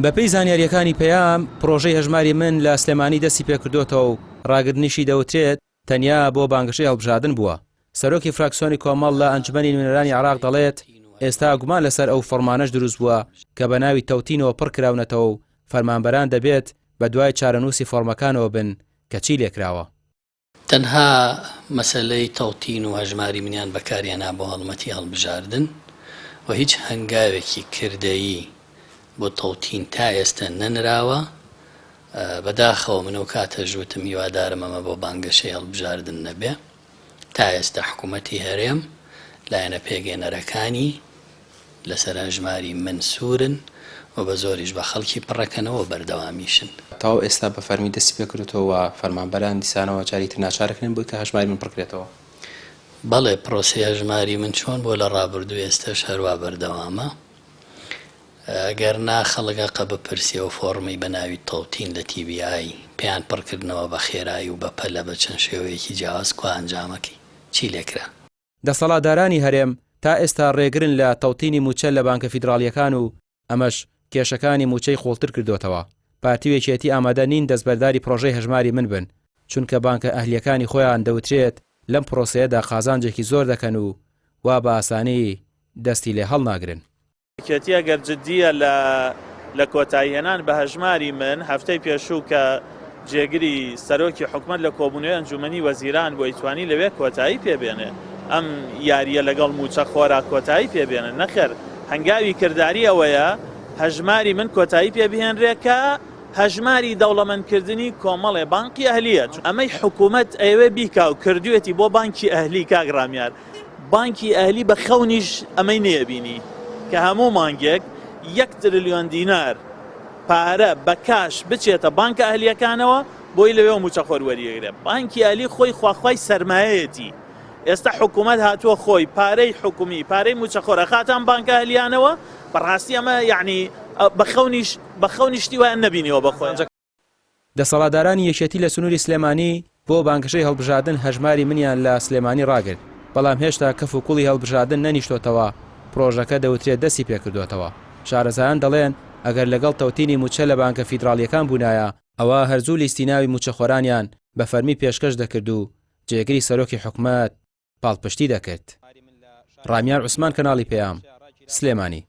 بەپێی زانیاریەکانی پەیام پرۆژەی هەژماری من لە سلێمانی دەستی پێکردوتەوە و ڕاگرنتنیشی دەوترێت تەنیا بۆ بانگەشەی هەڵبژاردن بووە. سەرۆکی فراکسیۆنی کۆمەڵ لە ئەنجومەنی نوێنەرانی عێراق دەڵێت ئێستا گومان لەسەر ئەو فەرمانەش دروست بووە کە بە ناوی تەوتینەوە پڕ کراونەتەوە و فەرمانبەران دەبێت بە دوای چارەنووسی فۆرمەکانەوە بن کە چی لێکراوە. تەنها مەسەلەی تەوتین و هەژماری منیان بەکاریانە بۆ هەڵمەتی هەڵبژاردن و هیچ هەنگاوێکی کردەیی بۆ تەوتین تا ئێستا نەنراوە. بەداخەوە منەوە کاتە ژوتم هیوادارم ئەمە بۆ بانگەشەی هەڵبژاردن نەبێ. تا ئێستا حکوومەتی هەرێم لایەنە پێگەێنەرەکانی لەسەر هەژماری من سوورن و بە زۆریش بە خەڵکی پڕەکەنەوە بەردەوامیشن. تاو ئێستا بە فەرمی دەستی پێکردێتەوە فەرمانبەران دیسانەوە جاریتر ناچارەکەن بووی کە هەژماری من پڕکرێتەوە. بەڵێ پرۆسی هەژماری من چۆن بۆ لە ڕابردوو ئێستاش هەروە بەردەوامە. ئەگەر ناخەڵگە قە بپرسیەوە فۆرمەی بە ناوی تەوتین لە TBI پێیان پڕکردنەوە بە خێرایی و بە پەلە بە چەند شێوەیەکی جیاواز کو ئەنجامەکەی چی لێکرا. دەسەڵاتدارانی هەرێم تا ئێستا ڕێگرن لە تەوتینی موچە لە بانکە فیدراڵیەکان و ئەمەش کێشەکانی موچەی خۆڵتر کردوتەوە. پارتی وێکێتی ئامادە نین دەستبەرداری پرۆژەی هەژماری من بن چونکە بانکە ئەهلیەکانی خۆیان دەوترێت لەم پرۆسەیەدا قازانجێکی زۆر دەکەن و وا بە ئاسانی دەستی لێ هەڵ ناگرن. کێتی ئەگەر جددیە لە کۆتاییهێنان بە هەژماری من هەفتەی پێشوو کە جێگری سەرۆکی حکومەت لە کۆبوونەوەی ئەنجومەنی وەزیران بۆ ئیتوانی لەوێ کۆتایی پێبێنێ ئەم یاریە لەگەڵ موچە خۆرا کۆتایی پێبێنن. نەخێر هەنگاوی کردداری ئەوەیە هەژماری من کۆتایی پێبهێنرێکە هەژماری دەوڵەمەندکردنی کۆمەڵێ بانکی ئەهلیە. ئەمەی حکوومەت ئەوێ بیکا و کردوێتی بۆ بانکی ئەهلی کاگڕامیار بانکی ئەهلی بە خەونیش ئەمەی نەیەبینی کە هەموو مانگێک 1 تریلیۆن دینار پارە بە کاش بچێتە بانکە ئەهلیەکانەوە بۆی لەوێ موچەخۆر وەریەگرێت. بانکی ئەهلی خۆی خواخوای سەرمایەتی ئێستا حکوومەت هاتووە خۆی پارەی حکومی پارەی موچەخۆرە خاتان بانکە ئەهلیانەوە بەڕاستی ئەمە یعنی بە خەونیشتی وایە نەبینیەوە بەخۆیان. دەسەڵاتدارانی یەکێتی لە سنووری سلێمانی بۆ بانگەشەی هەڵبژاردن هەژماری منیان لە سلێمانی ڕاگرت بەڵام هێشتا کەف و کوڵی هەڵبژاردن نەنیشتۆتەوە. پرۆژەکە دەوترێت دەستی پێکردوێتەوە. شارەزایان دەڵێن ئەگەر لەگەڵ تەوتینی موچە لە بانکە فیدراڵیەکان بوونایە ئەوە هەرزوو لیستی ناوی موچەخۆرانیان بە فەرمی پێشکەش دەکرد و جێگری سەرۆکی حکومەت پاڵپشتی دەکرد. ڕامیار عوسمان کەناڵی پەیام سلێمانی.